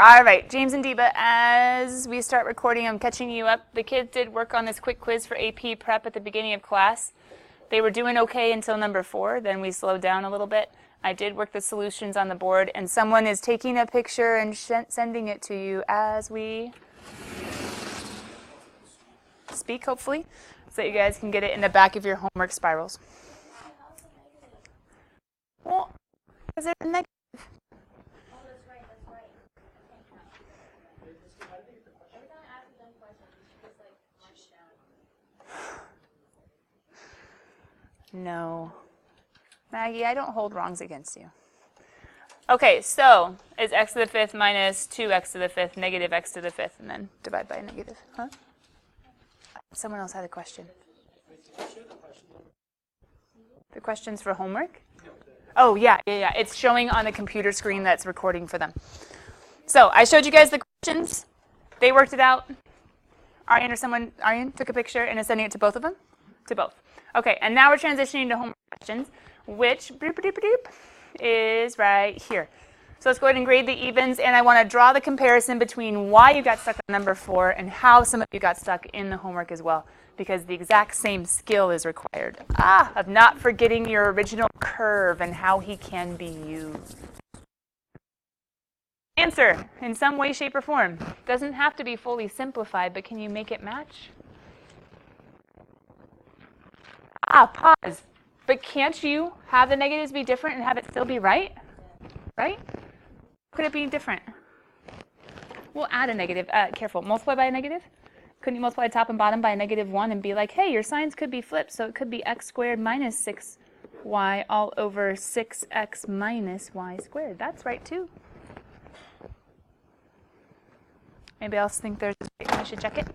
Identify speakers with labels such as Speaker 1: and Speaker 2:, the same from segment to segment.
Speaker 1: All right, James and Deba, as we start recording, I'm catching you up. The kids did work on this quick quiz for AP Prep at the beginning of class. They were doing okay until number 4, then we slowed down a little bit. I did work the solutions on the board, and someone is taking a picture and sending it to you as we speak, hopefully, so that you guys can get it in the back of your homework spirals. Well, is there a negative? No. Maggie, I don't hold wrongs against you. Okay, so is x to the 5th minus 2x to the 5th negative x to the 5th, and then divide by a negative. Huh? Someone else had a question. The question's for homework? Oh, yeah. It's showing on the computer screen that's recording for them. So I showed you guys the questions. They worked it out. Aryan took a picture and is sending it to both of them? To both. Okay, and now we're transitioning to homework questions, which is right here. So let's go ahead and grade the evens, and I want to draw the comparison between why you got stuck on number 4 and how some of you got stuck in the homework as well, because the exact same skill is required. Of not forgetting your original curve and how he can be used. Answer in some way, shape, or form. Doesn't have to be fully simplified, but can you make it match? Pause. But can't you have the negatives be different and have it still be right? Right? Could it be different? We'll add a negative. Careful. Multiply by a negative? Couldn't you multiply top and bottom by a -1 and be like, hey, your signs could be flipped, so it could be x squared minus 6y all over 6x minus y squared. That's right, too. Anybody else think there's a way I should check it?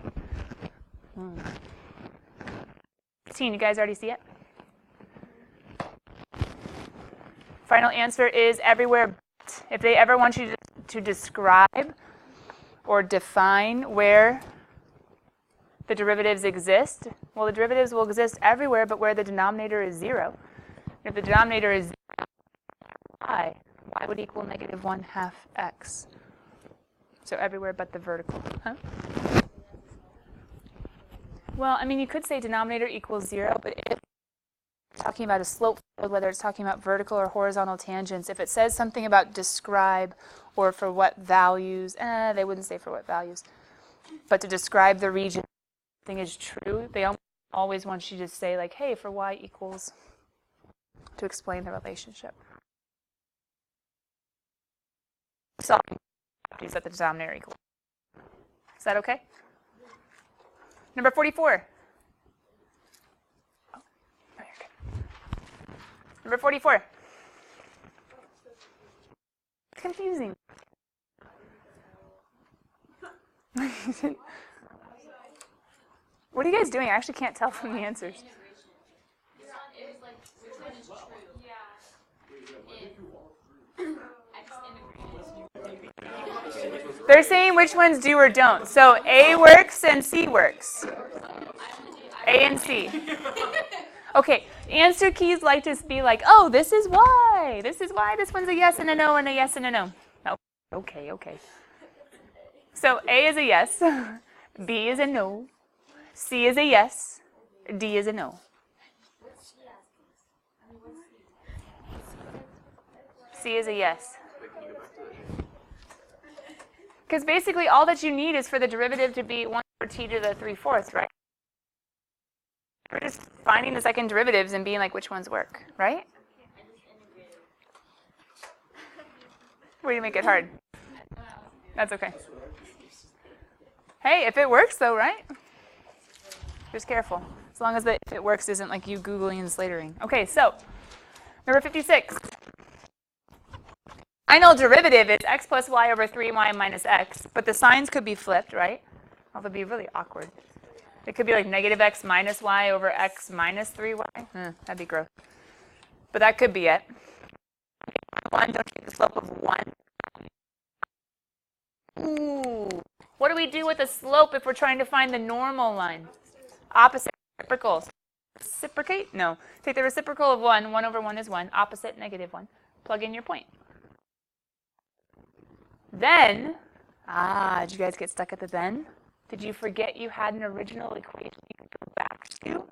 Speaker 1: 16, you guys already see it? Final answer is everywhere but. If they ever want you to describe or define where the derivatives exist, well, the derivatives will exist everywhere but where the denominator is 0. If the denominator is 0, y would equal -1/2 x. So everywhere but the vertical. Huh? Well, I mean, you could say denominator equals 0, but if it's talking about a slope field, whether it's talking about vertical or horizontal tangents, if it says something about describe or for what values, they wouldn't say for what values, but to describe the region something is true, they always want you to say, like, hey, for y equals, to explain the relationship. Solving properties at the denominator equals. Is that okay? Number 44. Oh, you're good. Number 44. It's confusing. What are you guys doing? I actually can't tell from the answers. They're saying which ones do or don't. So A works and C works. A and C. Okay, answer keys like to be like, oh, this is why. This is why this one's a yes and a no and a yes and a no. Oh, okay. So A is a yes, B is a no, C is a yes, D is a no. C is a yes. Because basically all that you need is for the derivative to be 1 over t to the 3/4, right? We're just finding the second derivatives and being like, which ones work, right? Where do you make it hard? That's okay. Hey, if it works though, right? Just careful. As long as the if it works isn't like you Googling and slatering. Okay, so number 56. Final derivative is x plus y over 3y minus x, but the signs could be flipped, right? Although it'd be really awkward. It could be like -x minus y over x minus 3y. That'd be gross. But that could be it. 1, don't you get the slope of 1? Ooh. What do we do with the slope if we're trying to find the normal line? Opposite reciprocals. Reciprocate? No. Take the reciprocal of 1. 1 over 1 is 1. Opposite, -1. Plug in your point. Then Ah, did you guys get stuck at the then? Did you forget you had an original equation you could go back to?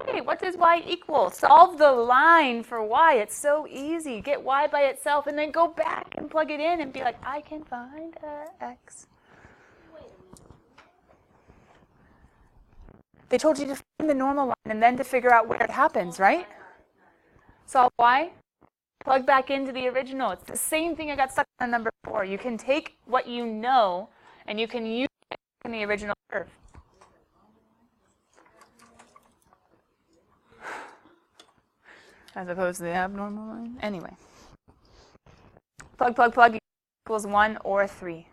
Speaker 1: Hey, what does y equal? Solve the line for y. It's so easy. Get y by itself and then go back and plug it in and be like, I can find x. They told you to find the normal line and then to figure out where it happens, right? Solve y. Plug back into the original. It's the same thing I got stuck on number 4. You can take what you know and you can use it in the original curve. As opposed to the abnormal line. Anyway. Plug, plug, plug equals 1 or 3.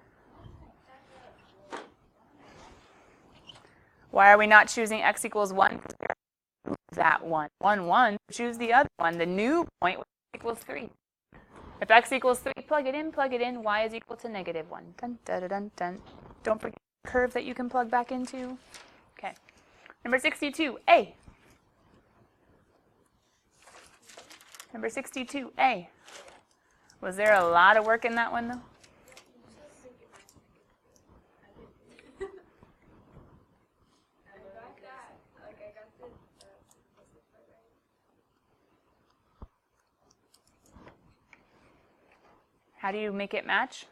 Speaker 1: Why are we not choosing x equals 1? That one. 1, 1. Choose the other one. The new point equals 3. If x equals 3, plug it in, y is equal to negative 1. Dun, dun, dun, dun. Don't forget the curve that you can plug back into. Okay. Number 62a. Number 62a. Was there a lot of work in that one, though? How do you make it match?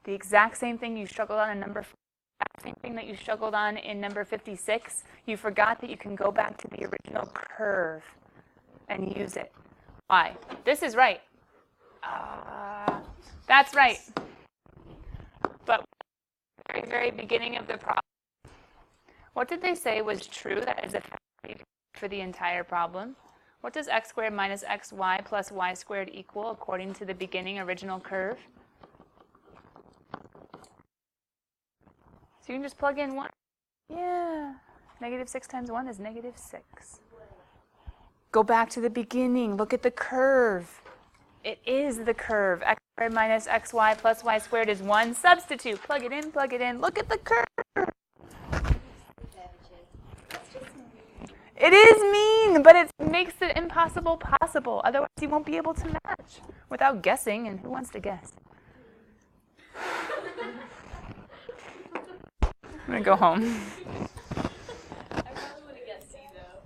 Speaker 1: The exact same thing you struggled on in number 4, same thing that you struggled on in number 56. You forgot that you can go back to the original curve and use it. Why? This is right. That's right. But at the very, very beginning of the problem, what did they say was true that is a fact for the entire problem? What does x squared minus xy plus y squared equal according to the beginning original curve? So you can just plug in 1. Yeah. Negative 6 times 1 is negative 6. Go back to the beginning. Look at the curve. It is the curve. X squared minus xy plus y squared is 1. Substitute. Plug it in, plug it in. Look at the curve. It is mean, but it makes the impossible possible. Otherwise, you won't be able to match without guessing, and who wants to guess? I'm going to go home.
Speaker 2: I probably would have guessed C, though.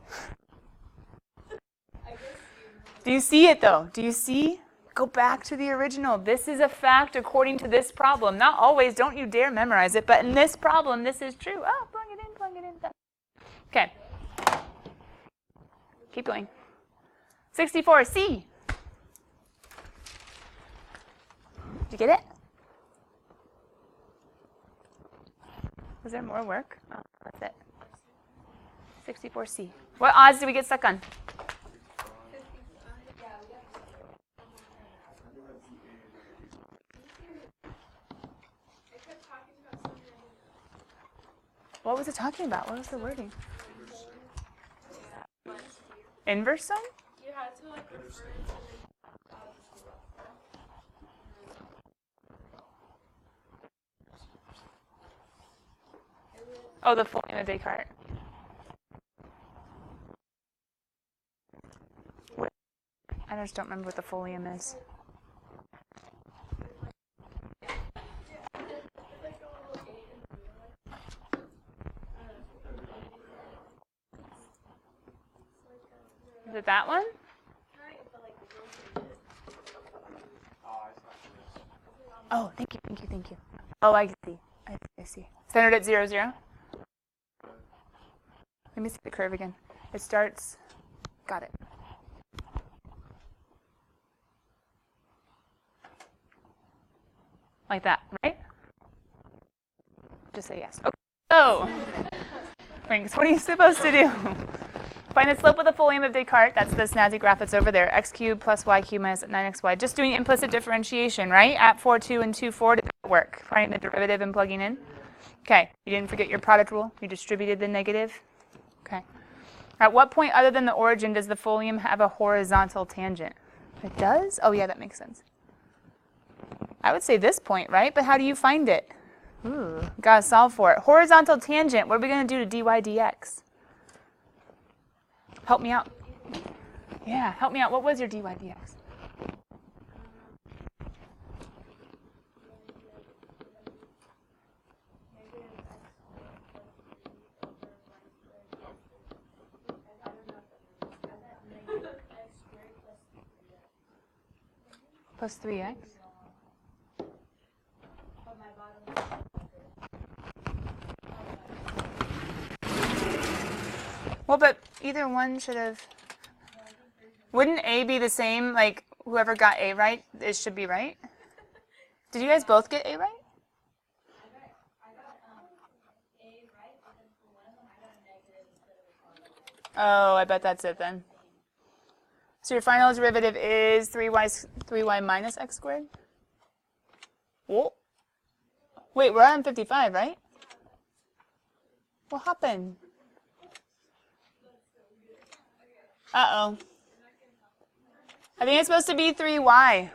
Speaker 1: Do you see it, though? Do you see? Go back to the original. This is a fact according to this problem. Not always. Don't you dare memorize it. But in this problem, this is true. Oh, plug it in, plug it in. Okay. Keep going. 64C. Did you get it? Was there more work? Oh, that's it. 64C. What odds did we get stuck on? What was it talking about? What was the wording? Inverse sign?
Speaker 2: You had to like refer to
Speaker 1: Oh, the folium of Descartes. I just don't remember what the folium is. Is it that one? Oh, thank you, thank you, thank you. Oh, I see. I see. Centered at 0, 0. Let me see the curve again. It starts, got it. Like that, right? Just say yes. Okay. So, Franks, what are you supposed to do? Find the slope of the folium of Descartes. That's the snazzy graph that's over there. X cubed plus y cubed minus 9xy. Just doing implicit differentiation, right? At 4, 2, and 2, 4. Did that work? Finding the derivative and plugging in. Okay. You didn't forget your product rule. You distributed the negative. Okay. At what point other than the origin does the folium have a horizontal tangent? It does? Oh, yeah, that makes sense. I would say this point, right? But how do you find it? Ooh, gotta solve for it. Horizontal tangent. What are we going to do to dy dx? Help me out. Yeah, help me out. What was your dy dx? plus 3x. Well, but either one should have... Wouldn't A be the same, like whoever got A right, it should be right? Did you guys both get A right? Oh, I bet that's it then. So your final derivative is 3y minus x squared? Whoa. Wait, we're on 55, right? What happened? Uh-oh. I think it's supposed to be 3y.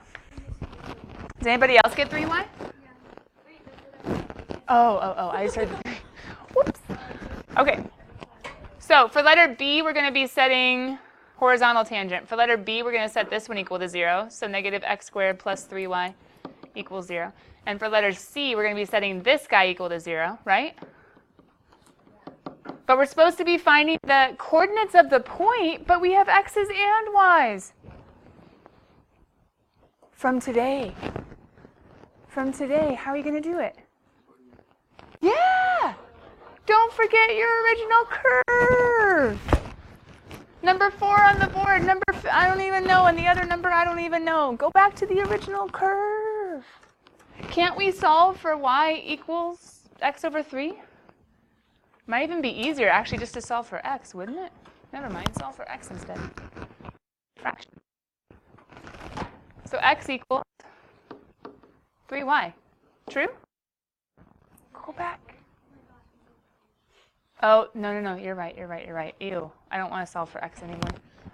Speaker 1: Does anybody else get 3y? Oh, I just heard 3. Whoops. Okay. So for letter B, we're going to be setting horizontal tangent. For letter B, we're going to set this one equal to 0. So negative x squared plus 3y equals 0. And for letter C, we're going to be setting this guy equal to 0, right? But we're supposed to be finding the coordinates of the point, but we have x's and y's. From today, how are you going to do it? Yeah! Don't forget your original curve. Number 4 on the board, I don't even know, and the other number I don't even know. Go back to the original curve. Can't we solve for y equals x over 3? Might even be easier actually just to solve for x, wouldn't it? Never mind, solve for x instead. Fraction. So x equals 3y. True? Go back. Oh, no, you're right. Ew, I don't want to solve for x anymore.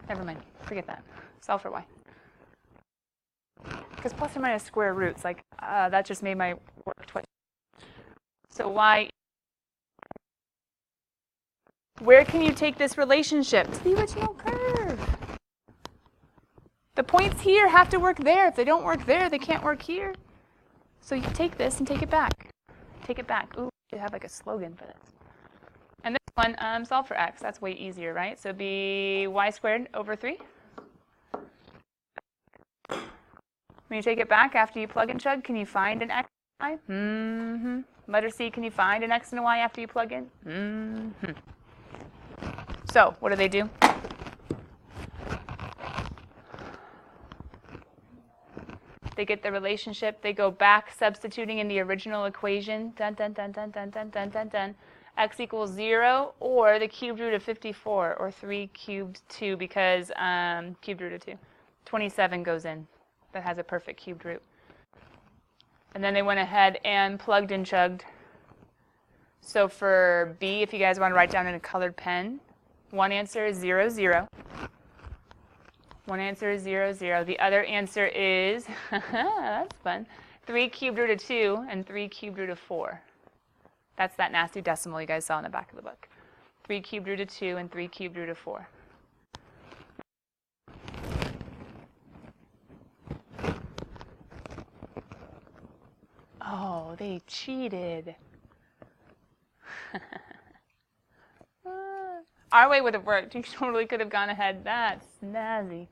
Speaker 1: Never mind, forget that. Solve for y. Because plus or minus square roots, like, that just made my work twice. So y, where can you take this relationship? To the original curve. The points here have to work there. If they don't work there, they can't work here. So you take this and take it back. Take it back. Ooh, you have like a slogan for this. And this one, solve for x. That's way easier, right? So it'd be y squared over 3. When you take it back after you plug and chug, can you find an x and y? Mm-hmm. Letter C, can you find an x and a y after you plug in? Mm-hmm. So what do? They get the relationship. They go back, substituting in the original equation. Dun, dun, dun, dun, dun, dun, dun, dun, dun. X equals 0, or the cubed root of 54, or 3 cubed 2, because cubed root of 2. 27 goes in. That has a perfect cubed root. And then they went ahead and plugged and chugged. So for B, if you guys want to write down in a colored pen, one answer is 0, 0. One answer is 0, 0. The other answer is, that's fun, 3 cubed root of 2 and 3 cubed root of 4. That's that nasty decimal you guys saw in the back of the book. 3 cubed root of 2 and 3 cubed root of 4. Oh, they cheated. Our way would have worked. You totally could have gone ahead. That's snazzy.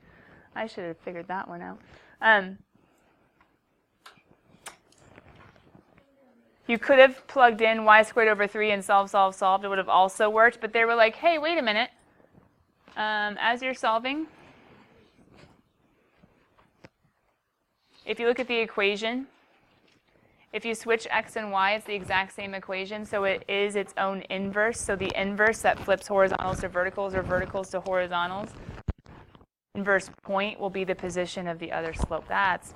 Speaker 1: I should have figured that one out. You could have plugged in y squared over 3 and solved. It would have also worked. But they were like, hey, wait a minute. As you're solving, if you look at the equation, if you switch x and y, it's the exact same equation. So it is its own inverse. So the inverse that flips horizontals to verticals or verticals to horizontals, inverse point will be the position of the other slope. That's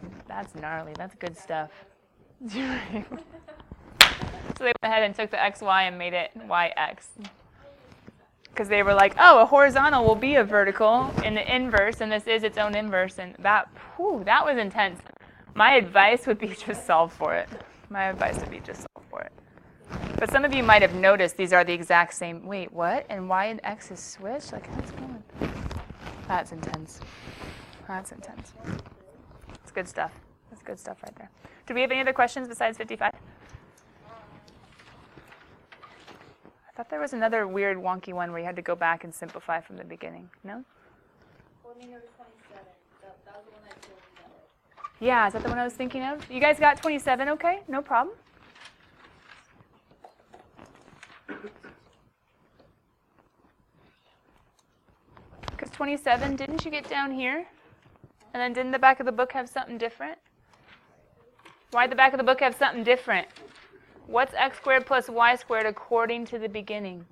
Speaker 1: gnarly. That's good stuff. So they went ahead and took the xy and made it yx. Because they were like, oh, a horizontal will be a vertical in the inverse, and this is its own inverse. And that was intense. My advice would be just solve for it. But some of you might have noticed these are the exact same. Wait, what? And y and x is switched? Like, how's it going? That's intense. It's good stuff. That's good stuff right there. Do we have any other questions besides 55? I thought there was another weird wonky one where you had to go back and simplify from the beginning. No?
Speaker 2: Well, I mean, there was 27. That was the one I told you about.
Speaker 1: Yeah, is that the one I was thinking of? You guys got 27, okay? No problem. Because 27, didn't you get down here? And then didn't the back of the book have something different? Why'd the back of the book have something different? What's x squared plus y squared according to the beginning?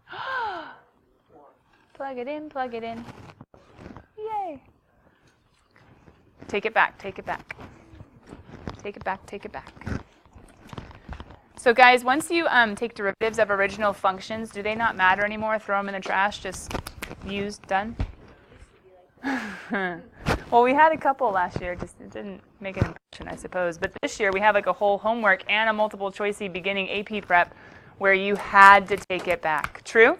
Speaker 1: Plug it in, plug it in. Yay. Take it back, take it back. Take it back, take it back. So guys, once you take derivatives of original functions, do they not matter anymore? Throw them in the trash, just used, done? Well, we had a couple last year, just it didn't make an impression, I suppose. But this year we have like a whole homework and a multiple choicey beginning AP prep where you had to take it back. True?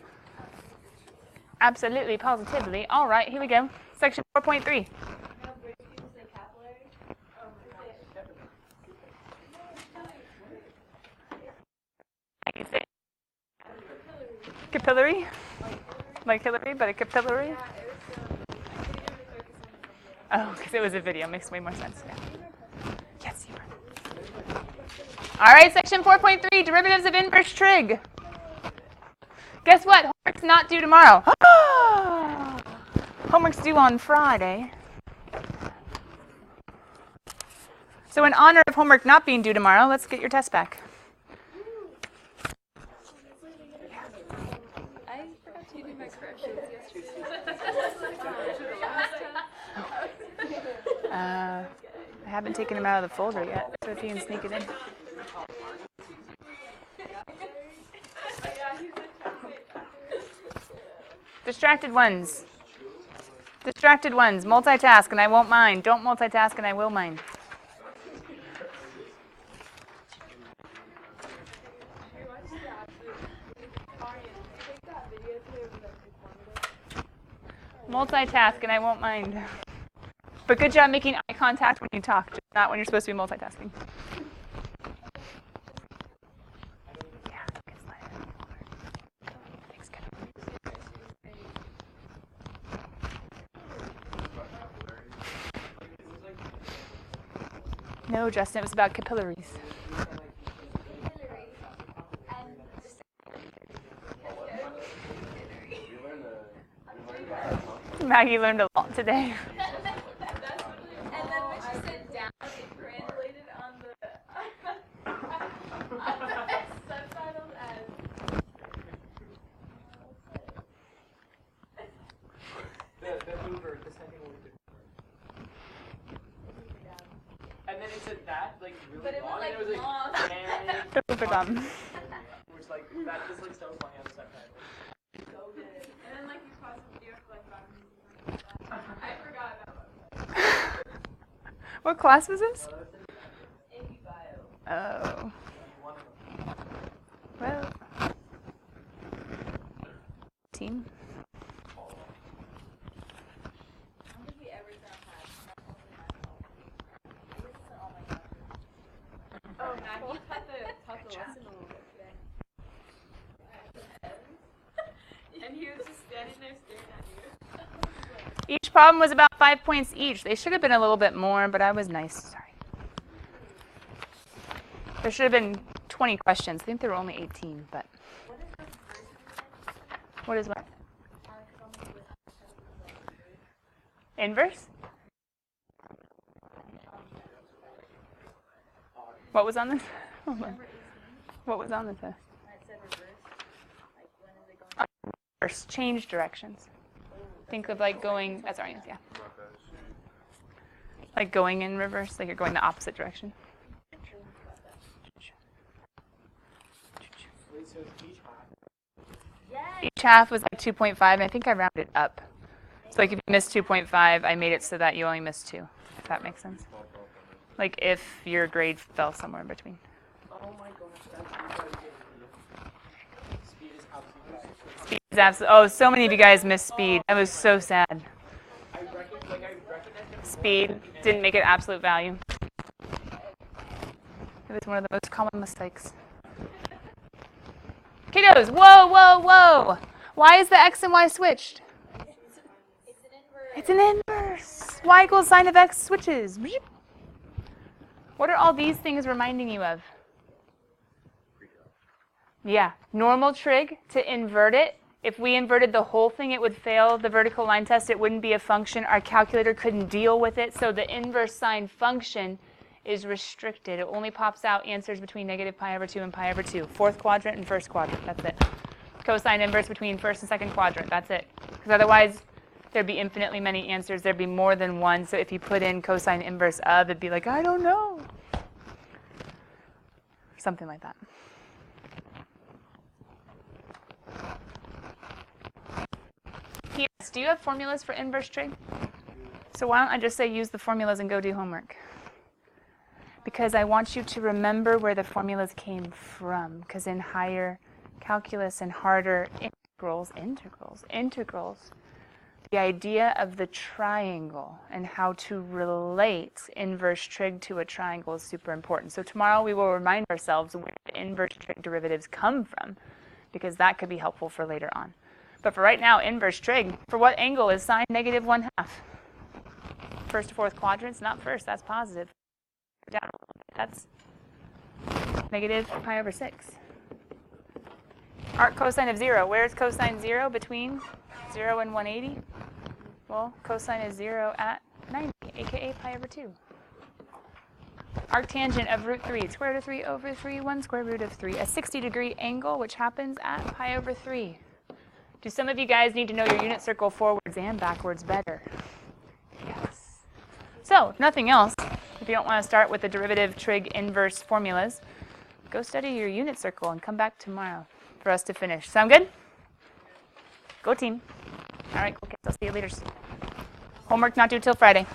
Speaker 1: Absolutely, positively. All right, here we go. Section 4.3. Capillary? Like Hillary, but a capillary? Oh, because it was a video. Makes way more sense. Yeah. Yes, you are. All right, section 4.3, derivatives of inverse trig. Guess what? Homework's not due tomorrow. Homework's due on Friday. So in honor of homework not being due tomorrow, let's get your test back.
Speaker 2: I forgot to do my corrections yesterday.
Speaker 1: I haven't taken them out of the folder yet, so if you can sneak it in. Distracted ones. Distracted ones. Multitask and I won't mind. Don't multitask and I will mind. Multitask and I won't mind. But good job making eye contact when you talk, just not when you're supposed to be multitasking. No, Justin, it was about capillaries. Maggie learned a lot today.
Speaker 2: And then when she said down, it translated on the subtitles as.
Speaker 3: The Uber, the second one. And then it said that, like, really
Speaker 2: But it was
Speaker 3: long,
Speaker 2: like
Speaker 3: and it was
Speaker 2: long.
Speaker 3: like, which, like, that just, like, so funny on the subtitle.
Speaker 2: So good. And then like you pause the video for like 5 minutes. I forgot about that.
Speaker 1: What class was this?
Speaker 2: AP Bio.
Speaker 1: Oh. Well. Team.
Speaker 2: I don't think we ever done that. I guess it's all my classes. Oh, Maggie taught the lesson a little bit today. And he was just standing there staring at you.
Speaker 1: Each problem was about 5 points each. They should have been a little bit more, but I was nice. Sorry. There should have been 20 questions. I think there were only 18, but. What is what? Inverse? What was on this? Hold on. What was on this? Reverse. Change directions. Think of like going, that's orange, yeah. Like going in reverse, like you're going the opposite direction. Each half was like 2.5, and I think I rounded up. So like if you missed 2.5, I made it so that you only missed 2, if that makes sense. Like if your grade fell somewhere in between.
Speaker 3: Oh my gosh, that's speed is absolutely.
Speaker 1: Speed is absolutely, oh, so many of you guys missed speed. That was so sad.
Speaker 3: I recognized him.
Speaker 1: Speed didn't make it absolute value. It was one of the most common mistakes. Kiddos, whoa, whoa, whoa. Why is the x and y switched?
Speaker 2: It's an inverse.
Speaker 1: It's an inverse. Y equals sine of x switches. What are all these things reminding you of? Yeah, normal trig to invert it. If we inverted the whole thing, it would fail the vertical line test. It wouldn't be a function. Our calculator couldn't deal with it. So the inverse sine function is restricted. It only pops out answers between negative pi over 2 and pi over 2. Fourth quadrant and first quadrant. That's it. Cosine inverse between first and second quadrant. That's it. Because otherwise, there'd be infinitely many answers. There'd be more than one. So if you put in cosine inverse of, it'd be like, I don't know. Something like that. Yes, do you have formulas for inverse trig? So why don't I just say use the formulas and go do homework? Because I want you to remember where the formulas came from. Because in higher calculus and harder integrals, the idea of the triangle and how to relate inverse trig to a triangle is super important. So tomorrow we will remind ourselves where the inverse trig derivatives come from, because that could be helpful for later on. But for right now, inverse trig, for what angle is sine negative 1/2? First to fourth quadrants, not first, that's positive. Down a little bit, that's negative pi over 6. Arc cosine of 0, where is cosine 0 between 0 and 180? Well, cosine is 0 at 90, aka pi over 2. Arc tangent of root 3, square root of 3 over 3, 1 square root of 3. A 60-degree angle, which happens at pi over 3. Do some of you guys need to know your unit circle forwards and backwards better? Yes. So, if nothing else, if you don't want to start with the derivative trig inverse formulas, go study your unit circle and come back tomorrow for us to finish. Sound good? Go team. All right, cool kids. I'll see you later. Homework not due till Friday.